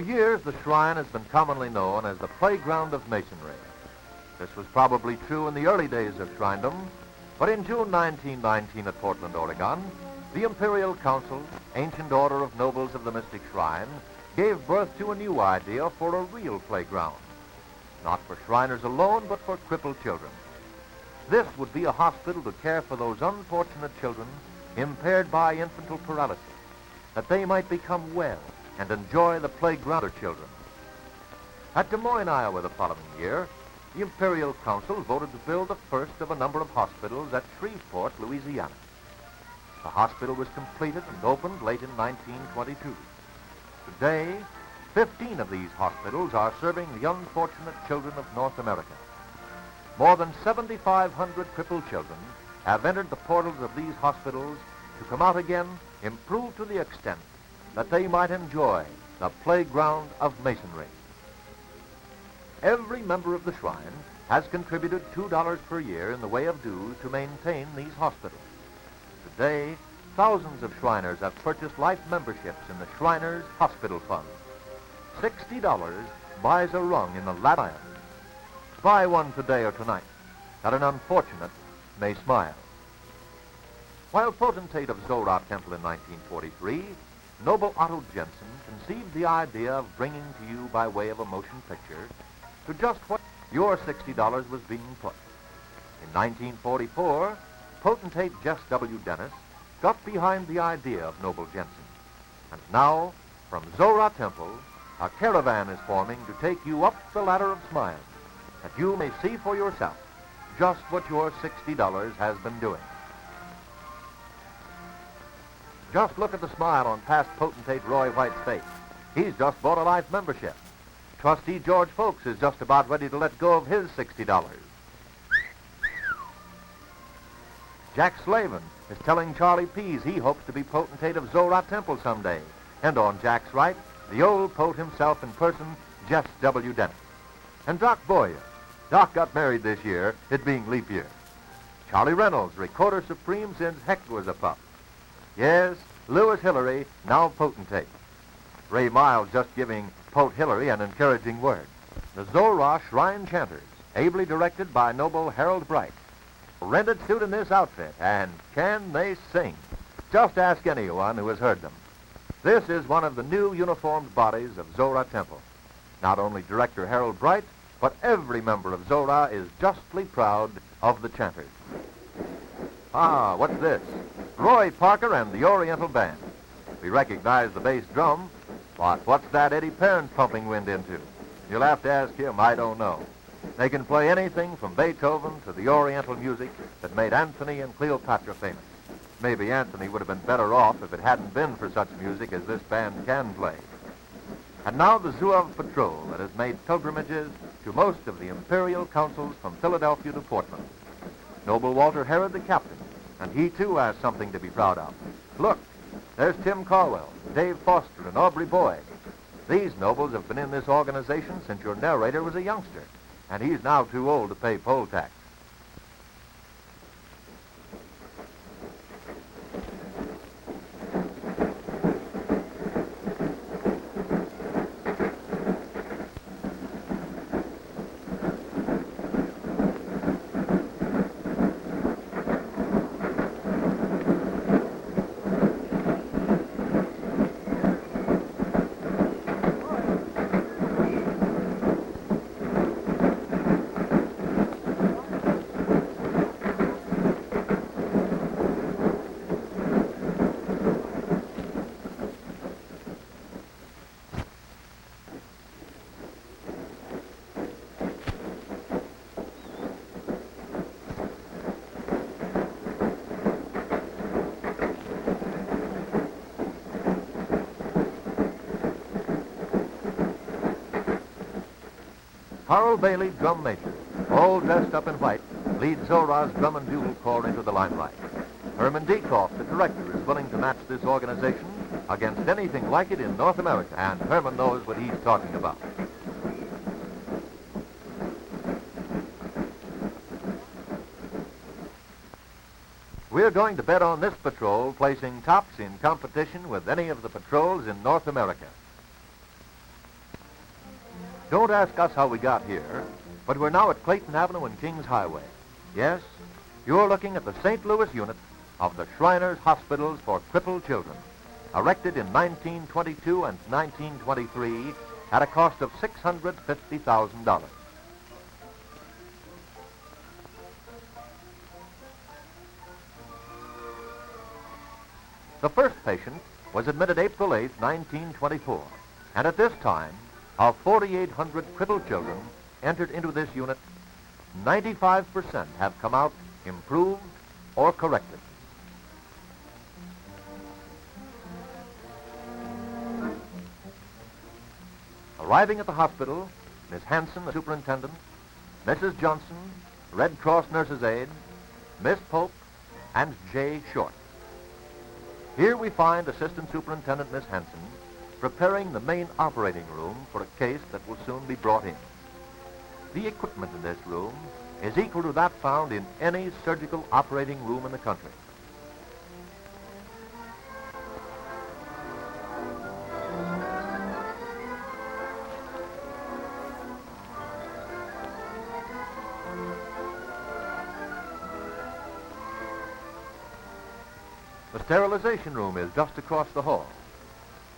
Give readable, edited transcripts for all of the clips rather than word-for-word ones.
years, the shrine has been commonly known as the playground of masonry. This was probably true in the early days of shrindom, but in June 1919 at Portland, Oregon, the Imperial Council, Ancient Order of Nobles of the Mystic Shrine, gave birth to a new idea for a real playground. Not for Shriners alone, but for crippled children. This would be a hospital to care for those unfortunate children impaired by infantile paralysis, that they might become well and enjoy the playground of children. At Des Moines, Iowa, the following year, the Imperial Council voted to build the first of a number of hospitals at Shreveport, Louisiana. The hospital was completed and opened late in 1922. Today, 15 of these hospitals are serving the unfortunate children of North America. More than 7,500 crippled children have entered the portals of these hospitals to come out again improved to the extent that they might enjoy the playground of masonry. Every member of the shrine has contributed $2 per year in the way of dues to maintain these hospitals. Today, thousands of Shriners have purchased life memberships in the Shriners Hospital Fund. $60 buys a rung in the ladder. Buy one today or tonight, that an unfortunate may smile. While potentate of Zorah Temple in 1943, Noble Otto Jensen conceived the idea of bringing to you by way of a motion picture to just what your $60 was being put. In 1944, potentate Jess W. Dennis got behind the idea of Noble Jensen. And now, from Zorah Temple, a caravan is forming to take you up the ladder of smiles, that you may see for yourself just what your $60 has been doing. Just look at the smile on past potentate Roy White's face. He's just bought a life membership. Trustee George Folks is just about ready to let go of his $60. Jack Slavin is telling Charlie Pease he hopes to be potentate of Zorah Temple someday. And on Jack's right, the old pote himself in person, Jess W. Dennis. And Doc Boyer. Doc got married this year, it being leap year. Charlie Reynolds, Recorder Supreme since Heck was a pup. Yes, Lewis Hillary, now potentate. Ray Miles just giving Pote Hillary an encouraging word. The Zorah Shrine Chanters, ably directed by Noble Harold Bright. Rented suit in this outfit, and can they sing? Just ask anyone who has heard them. This is one of the new uniformed bodies of Zorah Temple. Not only Director Harold Bright, but every member of Zorah is justly proud of the chanters. Ah, what's this? Roy Parker and the Oriental Band. We recognize the bass drum, but what's that Eddie Perrin pumping wind into? You'll have to ask him, I don't know. They can play anything from Beethoven to the Oriental music that made Anthony and Cleopatra famous. Maybe Anthony would have been better off if it hadn't been for such music as this band can play. And now the Zouave Patrol that has made pilgrimages to most of the Imperial Councils from Philadelphia to Portland. Noble Walter Herod the captain, and he too has something to be proud of. Look, there's Tim Caldwell, Dave Foster, and Aubrey Boyd. These nobles have been in this organization since your narrator was a youngster, and he's now too old to pay poll tax. Carl Bailey, drum major, all dressed up in white, leads Zorah's drum and bugle corps into the limelight. Herman Dekoff, the director, is willing to match this organization against anything like it in North America, and Herman knows what he's talking about. We're going to bet on this patrol placing tops in competition with any of the patrols in North America. Don't ask us how we got here, but we're now at Clayton Avenue and Kings Highway. Yes, you're looking at the St. Louis unit of the Shriners Hospitals for Crippled Children, erected in 1922 and 1923 at a cost of $650,000. The first patient was admitted April 8, 1924, and at this time, of 4,800 crippled children entered into this unit, 95% have come out improved or corrected. Arriving at the hospital, Miss Hanson, the superintendent, Mrs. Johnson, Red Cross nurse's aide, Miss Pope, and J. Short. Here we find Assistant Superintendent Miss Hanson preparing the main operating room for a case that will soon be brought in. The equipment in this room is equal to that found in any surgical operating room in the country. The sterilization room is just across the hall.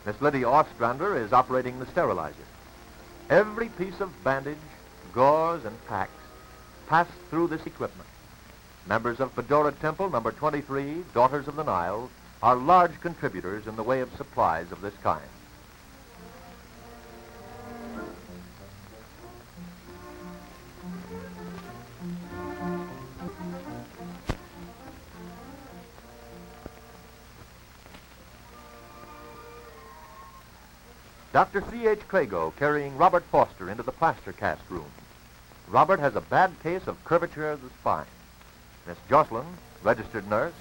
Miss Lydia Ostrander is operating the sterilizer. Every piece of bandage, gauze, and packs pass through this equipment. Members of Fedora Temple number 23, Daughters of the Nile, are large contributors in the way of supplies of this kind. Dr. C.H. Crago carrying Robert Foster into the plaster cast room. Robert has a bad case of curvature of the spine. Miss Jocelyn, registered nurse,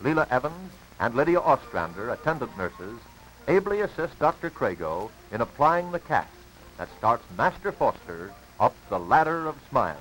Leela Evans, and Lydia Ostrander, attendant nurses, ably assist Dr. Crago in applying the cast that starts Master Foster up the ladder of smiles.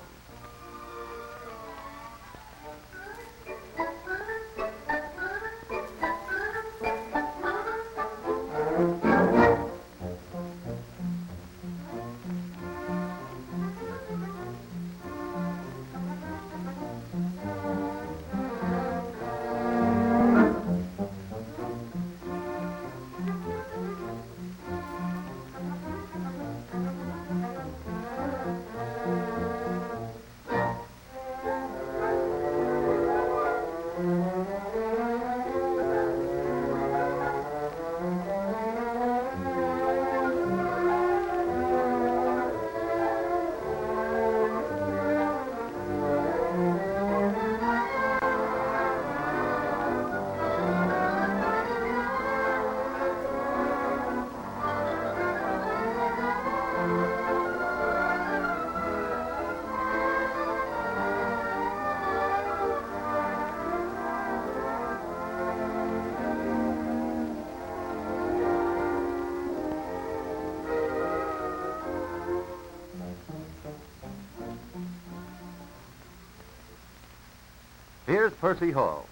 Here's Percy Hall.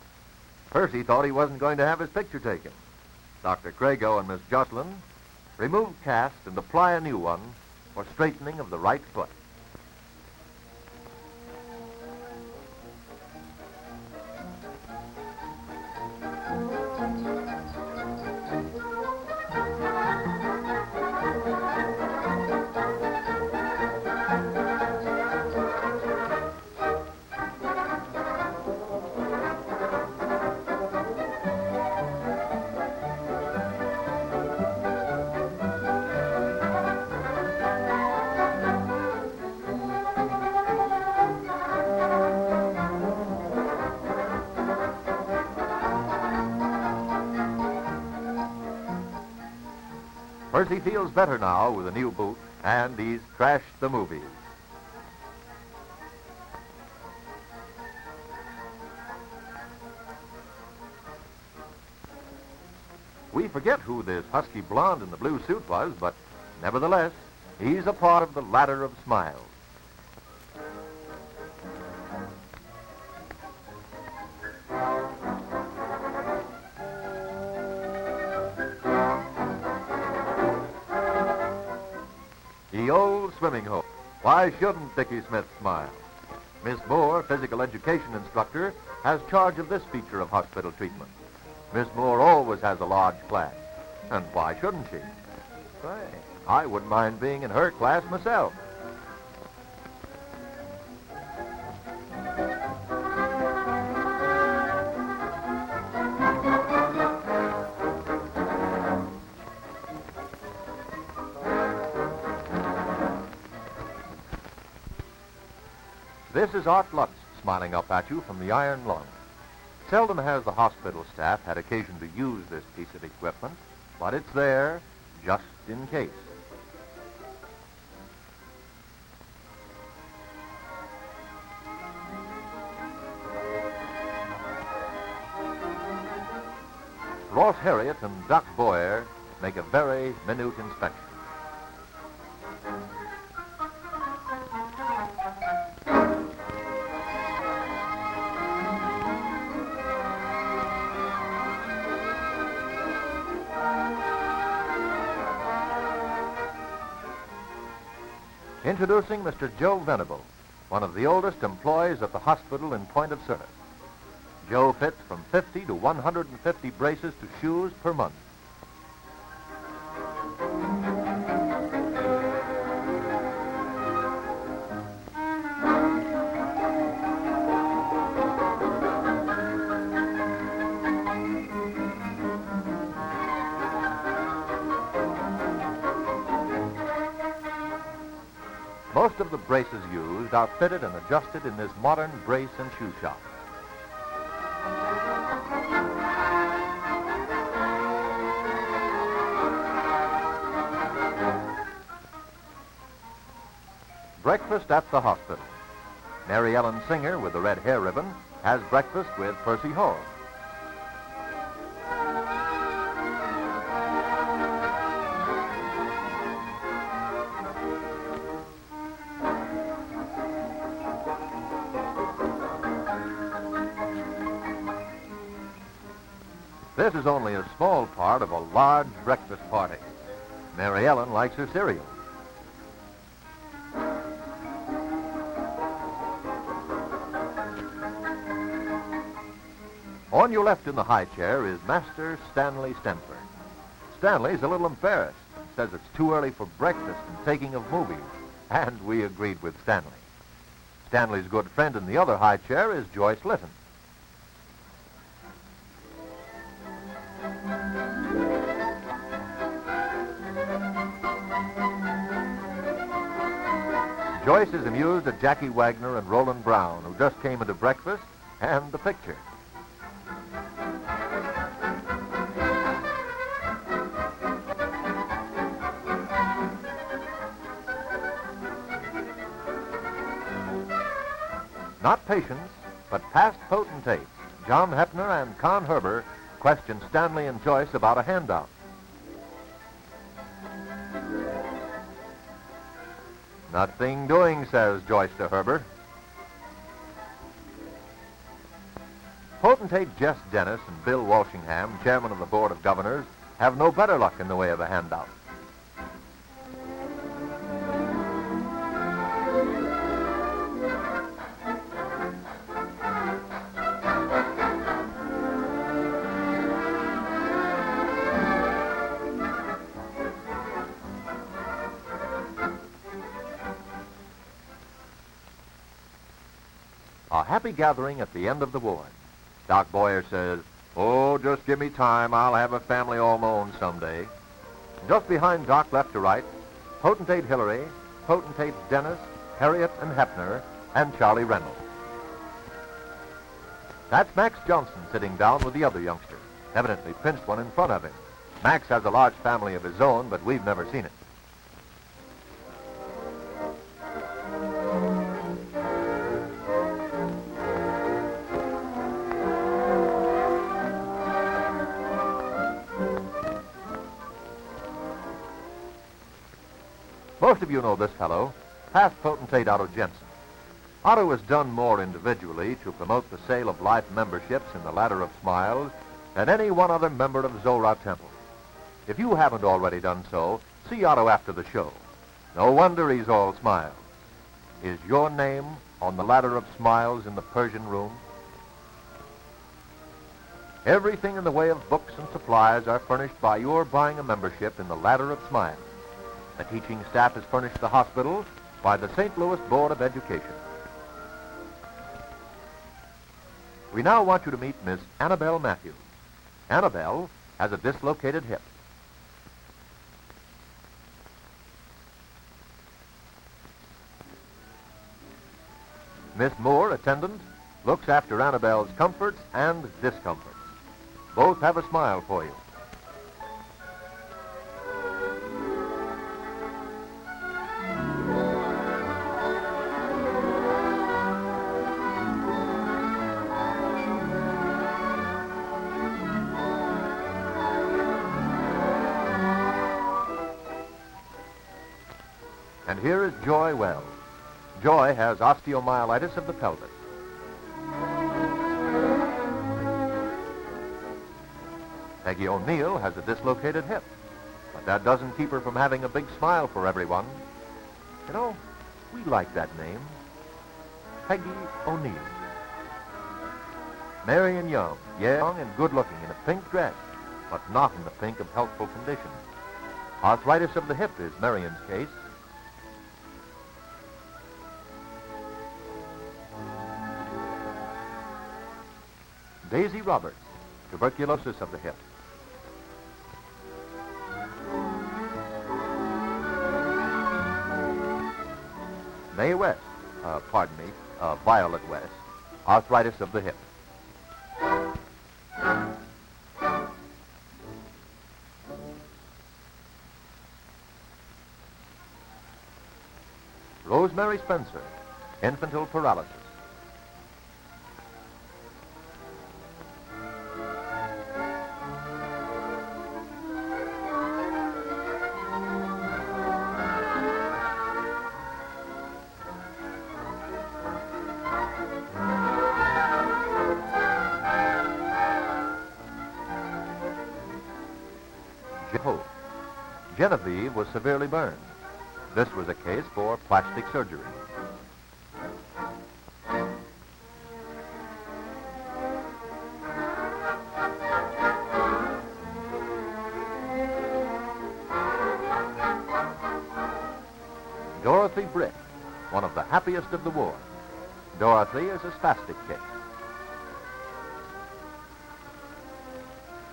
Percy thought he wasn't going to have his picture taken. Dr. Crago and Miss Jocelyn remove cast and apply a new one for straightening of the right foot. Percy feels better now with a new boot, and he's trashed the movies. We forget who this husky blonde in the blue suit was, but nevertheless, he's a part of the ladder of smiles. The old swivel swimming hole. Why shouldn't Dickie Smith smile? Miss Moore, physical education instructor, has charge of this feature of hospital treatment. Miss Moore always has a large class. And why shouldn't she? Say, I wouldn't mind being in her class myself. This is Art Lutz smiling up at you from the Iron Lung. Seldom has the hospital staff had occasion to use this piece of equipment, but it's there just in case. Ross Harriet and Doc Boyer make a very minute inspection. Introducing Mr. Joe Venable, one of the oldest employees at the hospital in point of service. Joe fits from 50 to 150 braces to shoes per month. Most of the braces used are fitted and adjusted in this modern brace and shoe shop. Breakfast at the hospital. Mary Ellen Singer, with the red hair ribbon, has breakfast with Percy Hall. This is only a small part of a large breakfast party. Mary Ellen likes her cereal. On your left in the high chair is Master Stanley Stenford. Stanley's a little embarrassed and says it's too early for breakfast and taking of movies, and we agreed with Stanley. Stanley's good friend in the other high chair is Joyce Litton. Joyce is amused at Jackie Wagner and Roland Brown, who just came into breakfast, and the picture. Not patients, but past potentates, John Hepner and Con Herber, question Stanley and Joyce about a handout. Nothing doing, says Joyce to Herber. Potentate Jess Dennis and Bill Walshingham, chairman of the Board of Governors, have no better luck in the way of a handout. A happy gathering at the end of the ward. Doc Boyer says, "Oh, just give me time. I'll have a family all my own someday." Just behind Doc, left to right, Potentate Hillary, Potentate Dennis, Harriet and Hepner, and Charlie Reynolds. That's Max Johnson sitting down with the other youngster. Evidently pinched one in front of him. Max has a large family of his own, but we've never seen it. Most of you know this fellow, past potentate Otto Jensen. Otto has done more individually to promote the sale of life memberships in the Ladder of Smiles than any one other member of Zorra Temple. If you haven't already done so, see Otto after the show. No wonder he's all smiles. Is your name on the ladder of smiles in the Persian room? Everything in the way of books and supplies are furnished by your buying a membership in the Ladder of Smiles. The teaching staff has furnished the hospital by the St. Louis Board of Education. We now want you to meet Miss Annabelle Matthews. Annabelle has a dislocated hip. Miss Moore, attendant, looks after Annabelle's comforts and discomforts. Both have a smile for you. And here is Joy Wells. Joy has osteomyelitis of the pelvis. Peggy O'Neill has a dislocated hip, but that doesn't keep her from having a big smile for everyone. You know, we like that name, Peggy O'Neill. Marion Young, young and good-looking in a pink dress, but not in the pink of healthful condition. Arthritis of the hip is Marion's case. Daisy Roberts, tuberculosis of the hip. Mae West, Violet West, arthritis of the hip. Rosemary Spencer, infantile paralysis. Hope. Genevieve was severely burned. This was a case for plastic surgery. Dorothy Britt, one of the happiest of the war. Dorothy is a spastic case.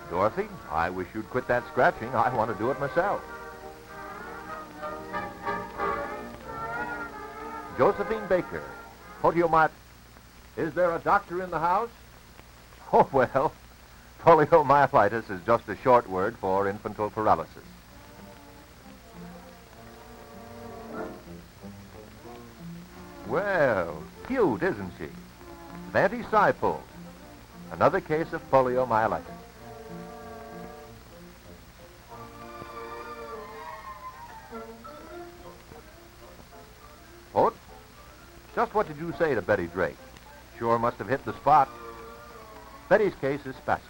Dorothy, I wish you'd quit that scratching. I want to do it myself. Josephine Baker, Is there a doctor in the house? Oh, well, poliomyelitis is just a short word for infantile paralysis. Well, cute, isn't she? Vanty Seipold, another case of poliomyelitis. Holt, just what did you say to Betty Drake? Sure must have hit the spot. Betty's case is spastic,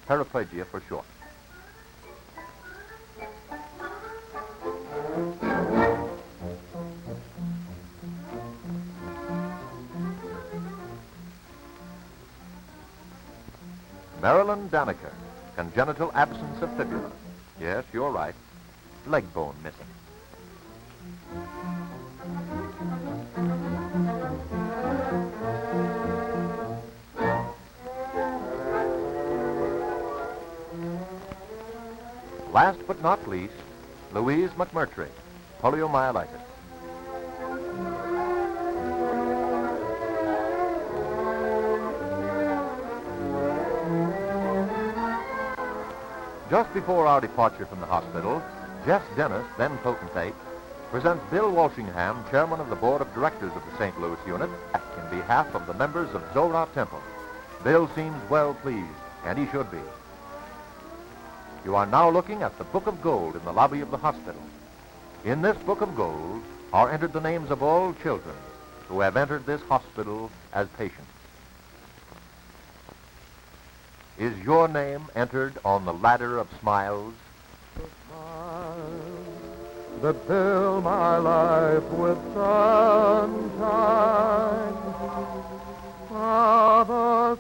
paraplegia for short. Marilyn Danaker, congenital absence of fibula. Yes, you're right. Leg bone missing. Last but not least, Louise McMurtry, poliomyelitis. Just before our departure from the hospital, Jess Dennis, then potentate, presents Bill Walshingham, chairman of the board of directors of the St. Louis unit, in behalf of the members of Zorah Temple. Bill seems well pleased, and he should be. You are now looking at the Book of Gold in the lobby of the hospital. In this Book of Gold are entered the names of all children who have entered this hospital as patients. Is your name entered on the ladder of smiles? that fill my life with sunshine. Father,